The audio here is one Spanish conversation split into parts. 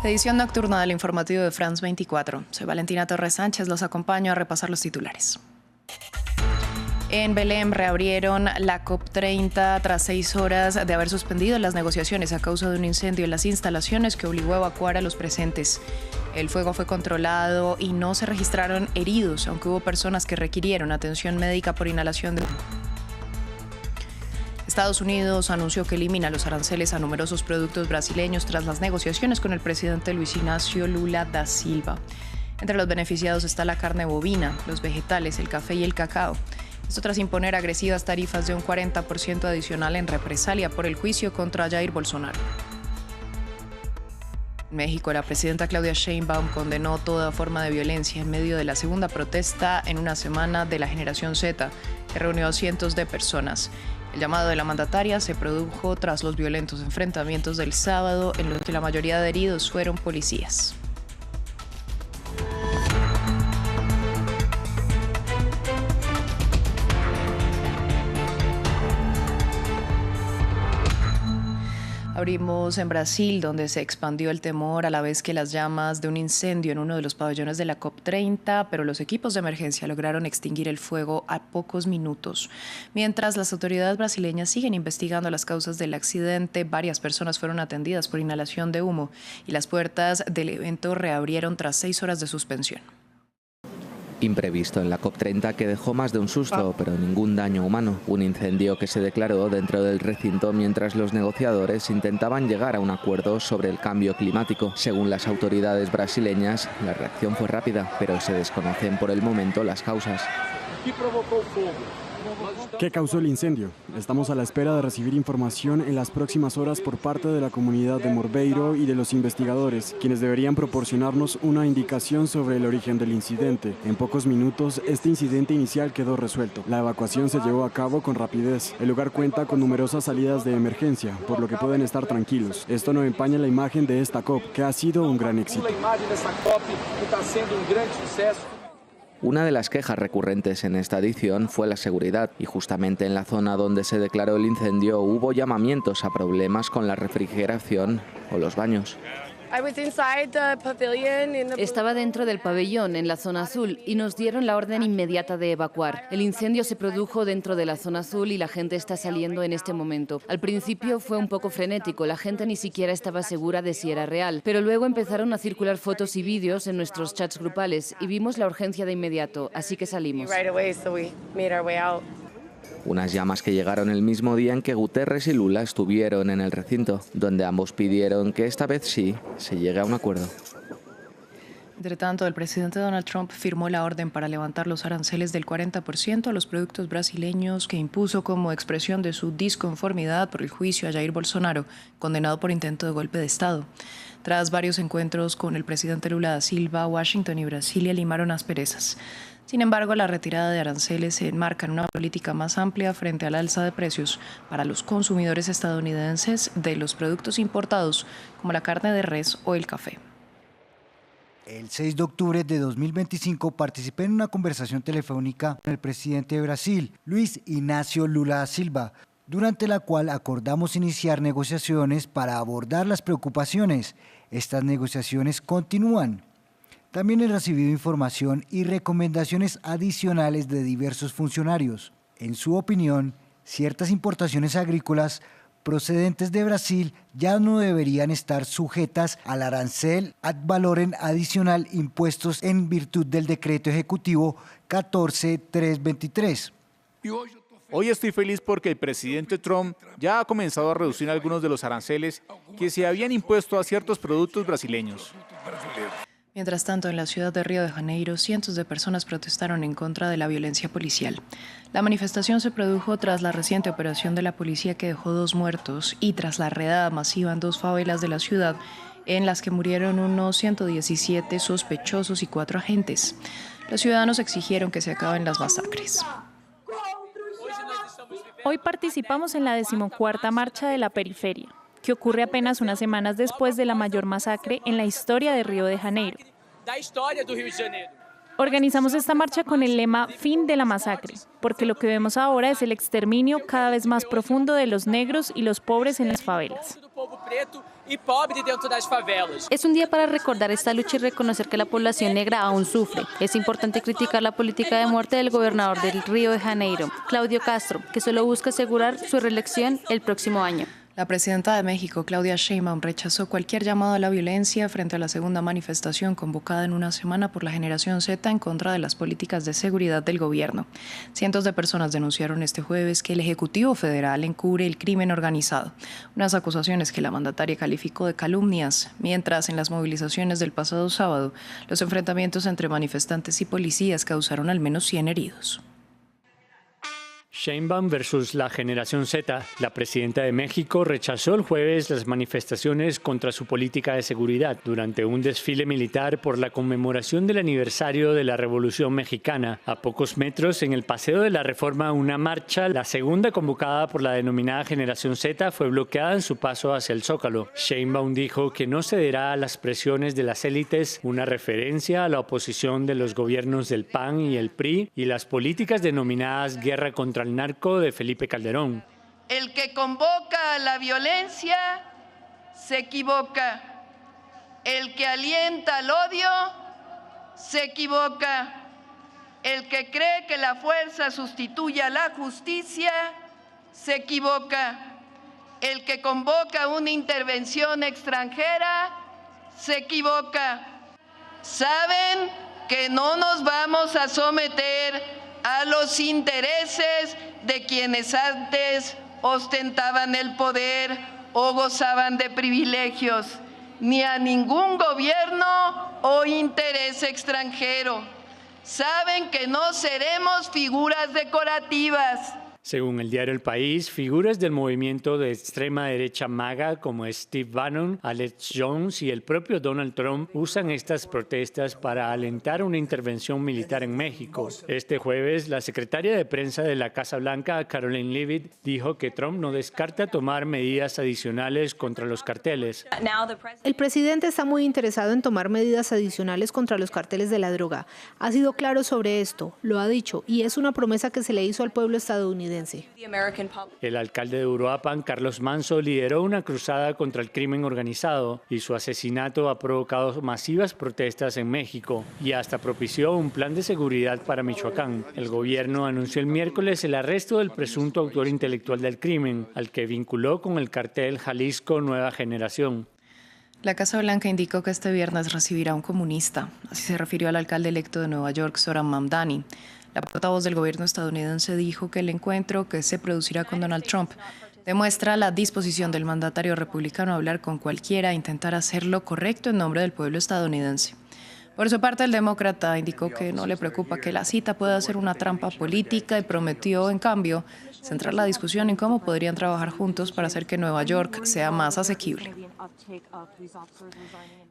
Edición nocturna del informativo de France 24. Soy Valentina Torres Sánchez, los acompaño a repasar los titulares. En Belém reabrieron la COP30 tras 6 horas de haber suspendido las negociaciones a causa de un incendio en las instalaciones que obligó a evacuar a los presentes. El fuego fue controlado y no se registraron heridos, aunque hubo personas que requirieron atención médica por inhalación de humo. Estados Unidos anunció que elimina los aranceles a numerosos productos brasileños tras las negociaciones con el presidente Luis Ignacio Lula da Silva. Entre los beneficiados está la carne bovina, los vegetales, el café y el cacao. Esto tras imponer agresivas tarifas de un 40% adicional en represalia por el juicio contra Jair Bolsonaro. En México, la presidenta Claudia Sheinbaum condenó toda forma de violencia en medio de la segunda protesta en una semana de la generación Z, que reunió a cientos de personas. El llamado de la mandataria se produjo tras los violentos enfrentamientos del sábado, en los que la mayoría de heridos fueron policías. Abrimos en Brasil, donde se expandió el temor a la vez que las llamas de un incendio en uno de los pabellones de la COP30, pero los equipos de emergencia lograron extinguir el fuego a pocos minutos. Mientras las autoridades brasileñas siguen investigando las causas del accidente, varias personas fueron atendidas por inhalación de humo y las puertas del evento reabrieron tras 6 horas de suspensión. Imprevisto en la COP30 que dejó más de un susto, pero ningún daño humano. Un incendio que se declaró dentro del recinto mientras los negociadores intentaban llegar a un acuerdo sobre el cambio climático. Según las autoridades brasileñas, la reacción fue rápida, pero se desconocen por el momento las causas. ¿Qué causó el incendio? Estamos a la espera de recibir información en las próximas horas por parte de la comunidad de Morbeiro y de los investigadores, quienes deberían proporcionarnos una indicación sobre el origen del incidente. En pocos minutos, este incidente inicial quedó resuelto. La evacuación se llevó a cabo con rapidez. El lugar cuenta con numerosas salidas de emergencia, por lo que pueden estar tranquilos. Esto no empaña la imagen de esta COP, que ha sido un gran éxito. Una de las quejas recurrentes en esta edición fue la seguridad, y justamente en la zona donde se declaró el incendio hubo llamamientos a problemas con la refrigeración o los baños. Estaba dentro del pabellón, en la zona azul, y nos dieron la orden inmediata de evacuar. El incendio se produjo dentro de la zona azul y la gente está saliendo en este momento. Al principio fue un poco frenético, la gente ni siquiera estaba segura de si era real, pero luego empezaron a circular fotos y vídeos en nuestros chats grupales y vimos la urgencia de inmediato, así que salimos. Unas llamas que llegaron el mismo día en que Guterres y Lula estuvieron en el recinto, donde ambos pidieron que esta vez sí se llegue a un acuerdo. Entre tanto, el presidente Donald Trump firmó la orden para levantar los aranceles del 40% a los productos brasileños que impuso como expresión de su disconformidad por el juicio a Jair Bolsonaro, condenado por intento de golpe de Estado. Tras varios encuentros con el presidente Lula da Silva, Washington y Brasilia limaron asperezas. Sin embargo, la retirada de aranceles se enmarca en una política más amplia frente al alza de precios para los consumidores estadounidenses de los productos importados, como la carne de res o el café. El 6 de octubre de 2025 participé en una conversación telefónica con el presidente de Brasil, Luis Ignacio Lula da Silva, durante la cual acordamos iniciar negociaciones para abordar las preocupaciones. Estas negociaciones continúan. También he recibido información y recomendaciones adicionales de diversos funcionarios. En su opinión, ciertas importaciones agrícolas procedentes de Brasil ya no deberían estar sujetas al arancel ad valorem adicional impuestos en virtud del decreto ejecutivo 14323. Hoy estoy feliz porque el presidente Trump ya ha comenzado a reducir algunos de los aranceles que se habían impuesto a ciertos productos brasileños. Mientras tanto, en la ciudad de Río de Janeiro, cientos de personas protestaron en contra de la violencia policial. La manifestación se produjo tras la reciente operación de la policía que dejó 2 muertos y tras la redada masiva en 2 favelas de la ciudad, en las que murieron unos 117 sospechosos y 4 agentes. Los ciudadanos exigieron que se acaben las masacres. Hoy participamos en la 14ª Marcha de la Periferia, que ocurre apenas unas semanas después de la mayor masacre en la historia de Río de Janeiro. Organizamos esta marcha con el lema «Fin de la masacre», porque lo que vemos ahora es el exterminio cada vez más profundo de los negros y los pobres en las favelas. y pobre dentro de las favelas. Es un día para recordar esta lucha y reconocer que la población negra aún sufre. Es importante criticar la política de muerte del gobernador del Río de Janeiro, Claudio Castro, que solo busca asegurar su reelección el próximo año. La presidenta de México, Claudia Sheinbaum, rechazó cualquier llamado a la violencia frente a la segunda manifestación convocada en una semana por la generación Z en contra de las políticas de seguridad del gobierno. Cientos de personas denunciaron este jueves que el Ejecutivo Federal encubre el crimen organizado, unas acusaciones que la mandataria calificó de calumnias, mientras en las movilizaciones del pasado sábado, los enfrentamientos entre manifestantes y policías causaron al menos 100 heridos. Sheinbaum versus la generación Z. La presidenta de México rechazó el jueves las manifestaciones contra su política de seguridad durante un desfile militar por la conmemoración del aniversario de la Revolución Mexicana. A pocos metros, en el Paseo de la Reforma, una marcha, la segunda convocada por la denominada generación Z, fue bloqueada en su paso hacia el Zócalo. Sheinbaum dijo que no cederá a las presiones de las élites, una referencia a la oposición de los gobiernos del PAN y el PRI y las políticas denominadas guerra contra el narco de Felipe Calderón. El que convoca a la violencia se equivoca. El que alienta al odio se equivoca. El que cree que la fuerza sustituye a la justicia se equivoca. El que convoca una intervención extranjera se equivoca. Saben que no nos vamos a someter a los intereses de quienes antes ostentaban el poder o gozaban de privilegios, ni a ningún gobierno o interés extranjero. Saben que no seremos figuras decorativas. Según el diario El País, figuras del movimiento de extrema derecha MAGA como Steve Bannon, Alex Jones y el propio Donald Trump usan estas protestas para alentar una intervención militar en México. Este jueves, la secretaria de prensa de la Casa Blanca, Karoline Leavitt, dijo que Trump no descarta tomar medidas adicionales contra los carteles. El presidente está muy interesado en tomar medidas adicionales contra los carteles de la droga. Ha sido claro sobre esto, lo ha dicho, y es una promesa que se le hizo al pueblo estadounidense. El alcalde de Uruapan, Carlos Manzo, lideró una cruzada contra el crimen organizado y su asesinato ha provocado masivas protestas en México y hasta propició un plan de seguridad para Michoacán. El gobierno anunció el miércoles el arresto del presunto autor intelectual del crimen, al que vinculó con el cartel Jalisco Nueva Generación. La Casa Blanca indicó que este viernes recibirá a un comunista. Así se refirió al alcalde electo de Nueva York, Zohran Mamdani. La portavoz del gobierno estadounidense dijo que el encuentro que se producirá con Donald Trump demuestra la disposición del mandatario republicano a hablar con cualquiera e intentar hacer lo correcto en nombre del pueblo estadounidense. Por su parte, el demócrata indicó que no le preocupa que la cita pueda ser una trampa política y prometió, en cambio, centrar la discusión en cómo podrían trabajar juntos para hacer que Nueva York sea más asequible.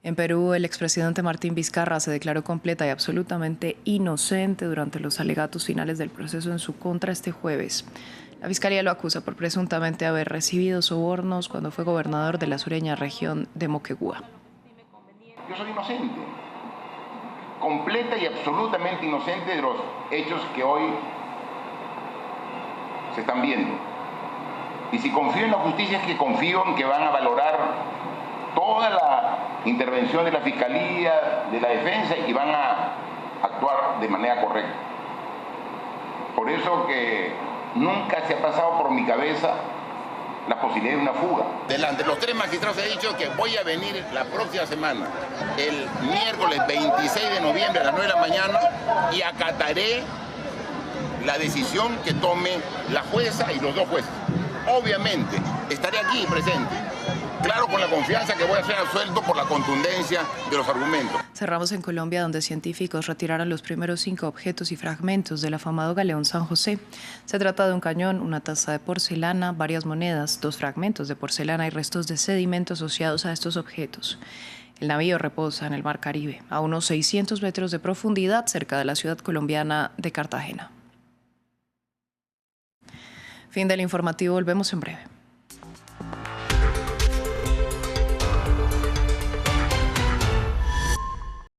En Perú, el expresidente Martín Vizcarra se declaró completa y absolutamente inocente durante los alegatos finales del proceso en su contra este jueves. La Fiscalía lo acusa por presuntamente haber recibido sobornos cuando fue gobernador de la sureña región de Moquegua. Yo soy inocente, completa y absolutamente inocente de los hechos que hoy se están viendo. Y si confío en la justicia es que confío en que van a valorar toda la intervención de la Fiscalía, de la Defensa y van a actuar de manera correcta. Por eso que nunca se ha pasado por mi cabeza la posibilidad de una fuga. Delante de los tres magistrados he dicho que voy a venir la próxima semana, el miércoles 26 de noviembre a las 9 de la mañana y acataré la decisión que tome la jueza y los dos jueces. Obviamente, estaré aquí presente. Claro, con la confianza que voy a ser absuelto por la contundencia de los argumentos. Cerramos en Colombia, donde científicos retiraron los primeros 5 objetos y fragmentos del afamado galeón San José. Se trata de un cañón, una taza de porcelana, varias monedas, 2 fragmentos de porcelana y restos de sedimento asociados a estos objetos. El navío reposa en el Mar Caribe, a unos 600 metros de profundidad, cerca de la ciudad colombiana de Cartagena. Fin del informativo, volvemos en breve.